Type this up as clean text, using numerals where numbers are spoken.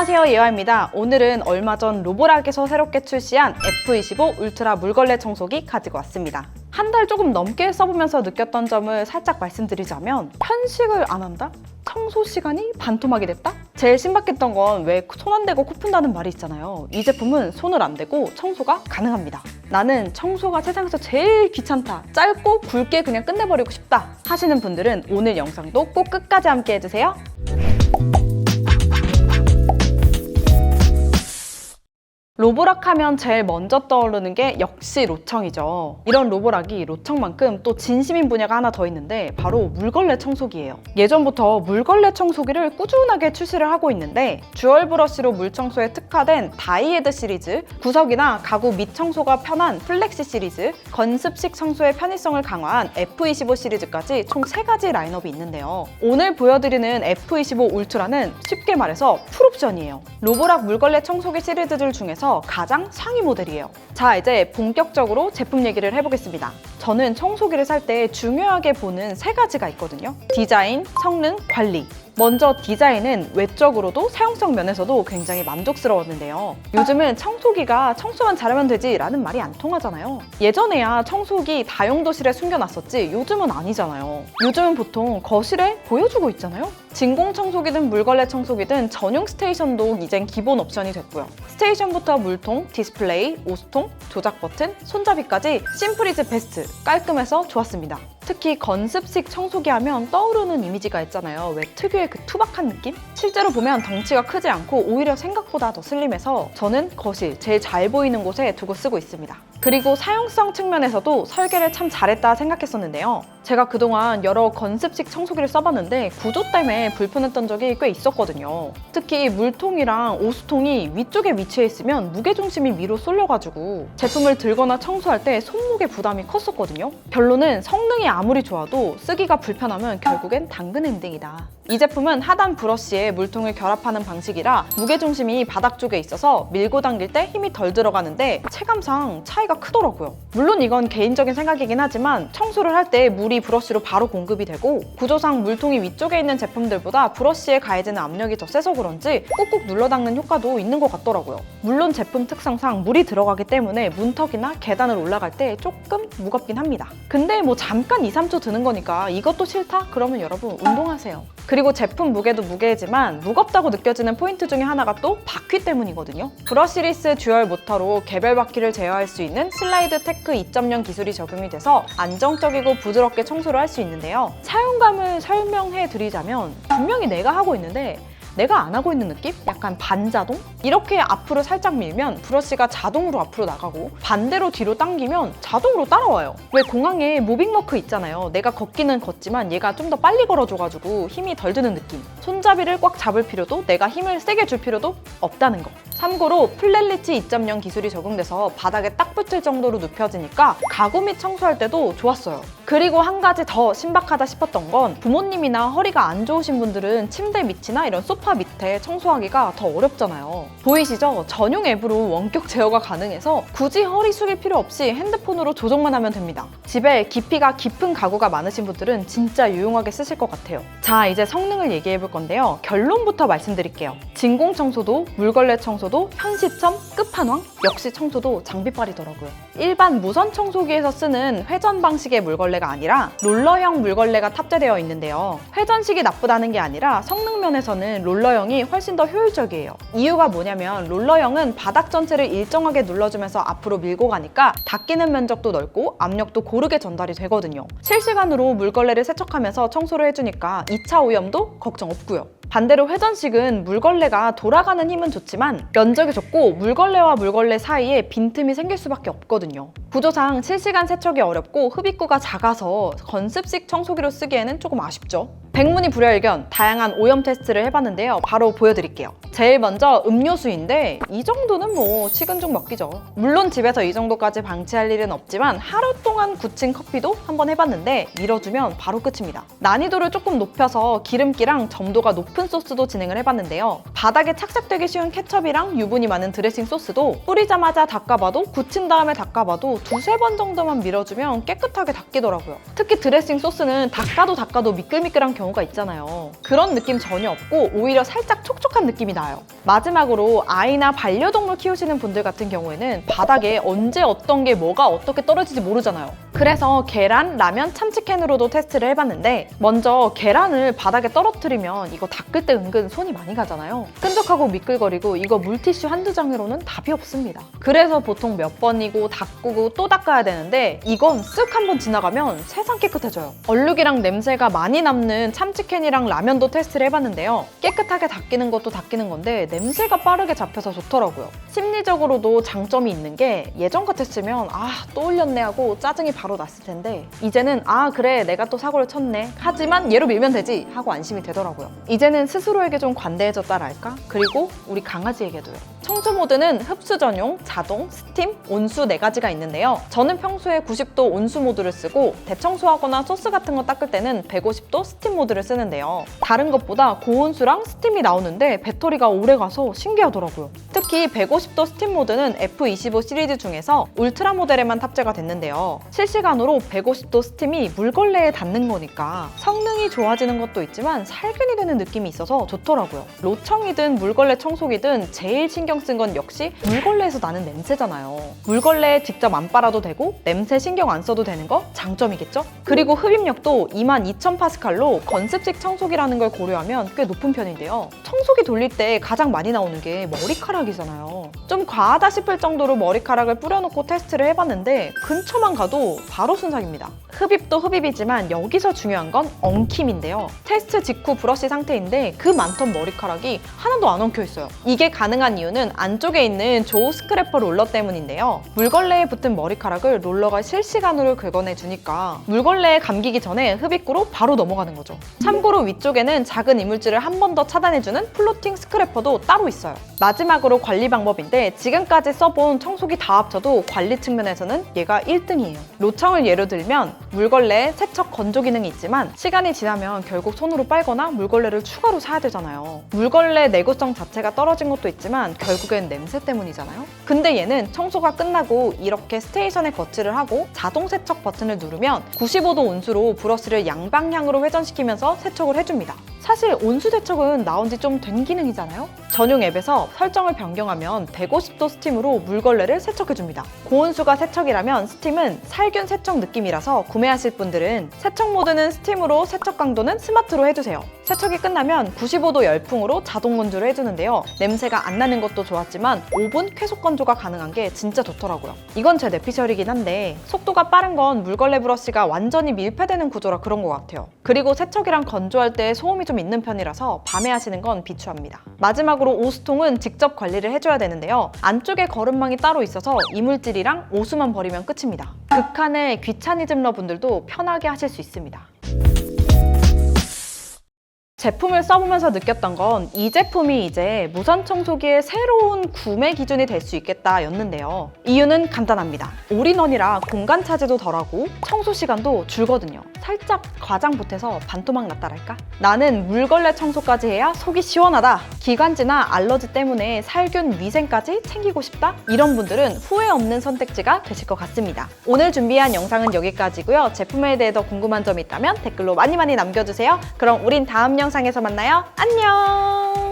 안녕하세요, 예화입니다. 오늘은 얼마 전 로보락에서 새롭게 출시한 F25 울트라 물걸레 청소기 가지고 왔습니다. 한 달 조금 넘게 써보면서 느꼈던 점을 살짝 말씀드리자면 편식을 안 한다? 청소 시간이 반토막이 됐다? 제일 신박했던 건 왜 손 안 대고 코 푼다는 말이 있잖아요. 이 제품은 손을 안 대고 청소가 가능합니다. 나는 청소가 세상에서 제일 귀찮다, 짧고 굵게 그냥 끝내버리고 싶다 하시는 분들은 오늘 영상도 꼭 끝까지 함께 해주세요. 로보락 하면 제일 먼저 떠오르는 게 역시 로청이죠. 이런 로보락이 로청만큼 또 진심인 분야가 하나 더 있는데 바로 물걸레 청소기예요. 예전부터 물걸레 청소기를 꾸준하게 출시를 하고 있는데 듀얼 브러쉬로 물 청소에 특화된 다이헤드 시리즈, 구석이나 가구 밑 청소가 편한 플렉시 시리즈, 건습식 청소의 편의성을 강화한 F25 시리즈까지 총 3가지 라인업이 있는데요. 오늘 보여드리는 F25 울트라는 쉽게 말해서 풀옵션이에요. 로보락 물걸레 청소기 시리즈들 중에서 가장 상위 모델이에요. 자, 이제 본격적으로 제품 얘기를 해보겠습니다. 저는 청소기를 살 때 중요하게 보는 3가지가 있거든요. 디자인, 성능, 관리. 먼저 디자인은 외적으로도 사용성 면에서도 굉장히 만족스러웠는데요. 요즘은 청소기가 청소만 잘하면 되지 라는 말이 안 통하잖아요. 예전에야 청소기 다용도실에 숨겨놨었지 요즘은 아니잖아요. 요즘은 보통 거실에 보여주고 있잖아요. 진공 청소기든 물걸레 청소기든 전용 스테이션도 이젠 기본 옵션이 됐고요. 스테이션부터 물통, 디스플레이, 오스통, 조작 버튼, 손잡이까지 심플 이즈 베스트, 깔끔해서 좋았습니다. 특히 건습식 청소기 하면 떠오르는 이미지가 있잖아요. 왜 특유의 그 투박한 느낌? 실제로 보면 덩치가 크지 않고 오히려 생각보다 더 슬림해서 저는 거실, 제일 잘 보이는 곳에 두고 쓰고 있습니다. 그리고 사용성 측면에서도 설계를 참 잘했다 생각했었는데요. 제가 그동안 여러 건습식 청소기를 써봤는데 구조 때문에 불편했던 적이 꽤 있었거든요. 특히 물통이랑 오수통이 위쪽에 위치해 있으면 무게중심이 위로 쏠려가지고 제품을 들거나 청소할 때 손목에 부담이 컸었거든요. 결론은 성능이 아무리 좋아도 쓰기가 불편하면 결국엔 당근 엔딩이다. 이 제품은 하단 브러쉬에 물통을 결합하는 방식이라 무게중심이 바닥 쪽에 있어서 밀고 당길 때 힘이 덜 들어가는데 체감상 차이가 크더라고요. 물론 이건 개인적인 생각이긴 하지만 청소를 할 때 물이 브러쉬로 바로 공급이 되고 구조상 물통이 위쪽에 있는 제품들보다 브러쉬에 가해지는 압력이 더 세서 그런지 꾹꾹 눌러 닦는 효과도 있는 것 같더라고요. 물론 제품 특성상 물이 들어가기 때문에 문턱이나 계단을 올라갈 때 조금 무겁긴 합니다. 근데 뭐 잠깐 2-3초 드는 거니까 이것도 싫다? 그러면 여러분 운동하세요. 그리고 제품 무게도 무게지만 무겁다고 느껴지는 포인트 중에 하나가 또 바퀴 때문이거든요. 브러쉬리스 듀얼 모터로 개별 바퀴를 제어할 수 있는 슬라이드 테크 2.0 기술이 적용이 돼서 안정적이고 부드럽게 청소를 할 수 있는데요. 사용감을 설명해 드리자면 분명히 내가 하고 있는데 내가 안 하고 있는 느낌? 약간 반자동? 이렇게 앞으로 살짝 밀면 브러쉬가 자동으로 앞으로 나가고 반대로 뒤로 당기면 자동으로 따라와요. 왜 공항에 모빙워크 있잖아요. 내가 걷기는 걷지만 얘가 좀 더 빨리 걸어줘가지고 힘이 덜 드는 느낌. 손잡이를 꽉 잡을 필요도 내가 힘을 세게 줄 필요도 없다는 거. 참고로 플랫리치 2.0 기술이 적용돼서 바닥에 딱 붙을 정도로 눕혀지니까 가구 및 청소할 때도 좋았어요. 그리고 한 가지 더 신박하다 싶었던 건 부모님이나 허리가 안 좋으신 분들은 침대 밑이나 이런 소파 밑에 청소하기가 더 어렵잖아요. 보이시죠? 전용 앱으로 원격 제어가 가능해서 굳이 허리 숙일 필요 없이 핸드폰으로 조정만 하면 됩니다. 집에 깊이가 깊은 가구가 많으신 분들은 진짜 유용하게 쓰실 것 같아요. 자, 이제 성능을 얘기해 볼 건데요. 결론부터 말씀드릴게요. 진공 청소도, 물걸레 청소도, 현시점, 끝판왕, 역시 청소도 장비빨이더라고요. 일반 무선 청소기에서 쓰는 회전 방식의 물걸레가 아니라 롤러형 물걸레가 탑재되어 있는데요. 회전식이 나쁘다는 게 아니라 성능 면에서는 롤러형이 훨씬 더 효율적이에요. 이유가 뭐냐면 롤러형은 바닥 전체를 일정하게 눌러주면서 앞으로 밀고 가니까 닦이는 면적도 넓고 압력도 고르게 전달이 되거든요. 실시간으로 물걸레를 세척하면서 청소를 해주니까 2차 오염도 걱정 없고요. 반대로 회전식은 물걸레가 돌아가는 힘은 좋지만 면적이 좁고 물걸레와 물걸레 사이에 빈틈이 생길 수밖에 없거든요. 구조상 실시간 세척이 어렵고 흡입구가 작아서 건습식 청소기로 쓰기에는 조금 아쉽죠. 백문이 불여일견 다양한 오염 테스트를 해봤는데요. 바로 보여드릴게요. 제일 먼저 음료수인데 이 정도는 뭐 식은 죽 먹기죠. 물론 집에서 이 정도까지 방치할 일은 없지만 하루 동안 굳힌 커피도 한번 해봤는데 밀어주면 바로 끝입니다. 난이도를 조금 높여서 기름기랑 점도가 높은 소스도 진행을 해봤는데요. 바닥에 착색되기 쉬운 케첩이랑 유분이 많은 드레싱 소스도 뿌리자마자 닦아봐도 굳힌 다음에 닦아봐도 2-3번 정도만 밀어주면 깨끗하게 닦이더라고요. 특히 드레싱 소스는 닦아도 미끌미끌한 경우가 경우가 있잖아요. 그런 느낌 전혀 없고 오히려 살짝 촉촉한 느낌이 나요. 마지막으로 아이나 반려동물 키우시는 분들 같은 경우에는 바닥에 언제 어떤 게 뭐가 어떻게 떨어질지 모르잖아요. 그래서 계란, 라면, 참치캔으로도 테스트를 해봤는데 먼저 계란을 바닥에 떨어뜨리면 이거 닦을 때 은근 손이 많이 가잖아요. 끈적하고 미끌거리고 이거 물티슈 한두 장으로는 답이 없습니다. 그래서 보통 몇 번이고 닦고 또 닦아야 되는데 이건 쓱 한번 지나가면 세상 깨끗해져요. 얼룩이랑 냄새가 많이 남는 참치캔이랑 라면도 테스트를 해봤는데요. 깨끗하게 닦이는 것도 닦이는 건데 냄새가 빠르게 잡혀서 좋더라고요. 심리적으로도 장점이 있는 게 예전 같았으면 또 올렸네 하고 짜증이 바로 났을 텐데 이제는 그래 내가 또 사고를 쳤네 하지만 얘로 밀면 되지 하고 안심이 되더라고요. 이제는 스스로에게 좀 관대해졌다랄까? 그리고 우리 강아지에게도요. 청소 모드는 흡수 전용, 자동, 스팀, 온수 4가지가 있는데요. 저는 평소에 90도 온수 모드를 쓰고 대청소하거나 소스 같은 거 닦을 때는 150도 스팀 모드를 쓰는데요. 다른 것보다 고온수랑 스팀이 나오는데 배터리가 오래가서 신기하더라고요. 특히 150도 스팀 모드는 F25 시리즈 중에서 울트라 모델에만 탑재가 됐는데요. 실시간으로 150도 스팀이 물걸레에 닿는 거니까 성능이 좋아지는 것도 있지만 살균이 되는 느낌이 있어서 좋더라고요. 로청이든 물걸레 청소기든 제일 신경 쓴 건 역시 물걸레에서 나는 냄새잖아요. 물걸레에 직접 안 빨아도 되고 냄새 신경 안 써도 되는 거 장점이겠죠? 그리고 흡입력도 22,000파스칼로 건습식 청소기라는 걸 고려하면 꽤 높은 편인데요. 청소기 돌릴 때 가장 많이 나오는 게 머리카락이잖아요. 좀 과하다 싶을 정도로 머리카락을 뿌려놓고 테스트를 해봤는데 근처만 가도 바로 순삭입니다. 흡입도 흡입이지만 여기서 중요한 건 엉킴인데요. 테스트 직후 브러쉬 상태인데 그 많던 머리카락이 하나도 안 엉켜 있어요. 이게 가능한 이유는 안쪽에 있는 조우 스크래퍼 롤러 때문인데요. 물걸레에 붙은 머리카락을 롤러가 실시간으로 긁어내주니까 물걸레에 감기기 전에 흡입구로 바로 넘어가는 거죠. 참고로 위쪽에는 작은 이물질을 한 번 더 차단해주는 플로팅 스크래퍼도 따로 있어요. 마지막으로 관리 방법인데 지금까지 써본 청소기 다 합쳐도 관리 측면에서는 얘가 1등이에요. 로청을 예로 들면 물걸레, 세척, 건조 기능이 있지만 시간이 지나면 결국 손으로 빨거나 물걸레를 추가로 사야 되잖아요. 물걸레 내구성 자체가 떨어진 것도 있지만 결국엔 냄새 때문이잖아요. 근데 얘는 청소가 끝나고 이렇게 스테이션에 거치를 하고 자동 세척 버튼을 누르면 95도 온수로 브러쉬를 양방향으로 회전시키면서 세척을 해줍니다. 사실 온수 세척은 나온 지 좀 된 기능이잖아요. 전용 앱에서 설정을 변경하면 150도 스팀으로 물걸레를 세척해줍니다. 고온수가 세척이라면 스팀은 살균 세척 느낌이라서 구매하실 분들은 세척 모드는 스팀으로 세척 강도는 스마트로 해주세요. 세척이 끝나면 95도 열풍으로 자동 건조를 해주는데요. 냄새가 안 나는 것도 좋았지만 5분 쾌속 건조가 가능한 게 진짜 좋더라고요. 이건 제 뇌피셜이긴 한데 속도가 빠른 건 물걸레 브러쉬가 완전히 밀폐되는 구조라 그런 것 같아요. 그리고 세척이랑 건조할 때 소음이 좀 있는 편이라서 밤에 하시는 건 비추합니다. 마지막으로 오수통은 직접 관리를 해줘야 되는데요. 안쪽에 거름망이 따로 있어서 이물질이랑 오수만 버리면 끝입니다. 극한의 귀차니즘 러분들도 편하게 하실 수 있습니다. 제품을 써보면서 느꼈던 건 이 제품이 이제 무선 청소기의 새로운 구매 기준이 될 수 있겠다 였는데요. 이유는 간단합니다. 올인원이라 공간 차지도 덜하고 청소 시간도 줄거든요. 살짝 과장 보태서 반토막 났다랄까? 나는 물걸레 청소까지 해야 속이 시원하다. 기관지나 알러지 때문에 살균, 위생까지 챙기고 싶다? 이런 분들은 후회 없는 선택지가 되실 것 같습니다. 오늘 준비한 영상은 여기까지고요. 제품에 대해 더 궁금한 점이 있다면 댓글로 많이 남겨주세요. 그럼 우린 다음 영상에서 만나요. 안녕!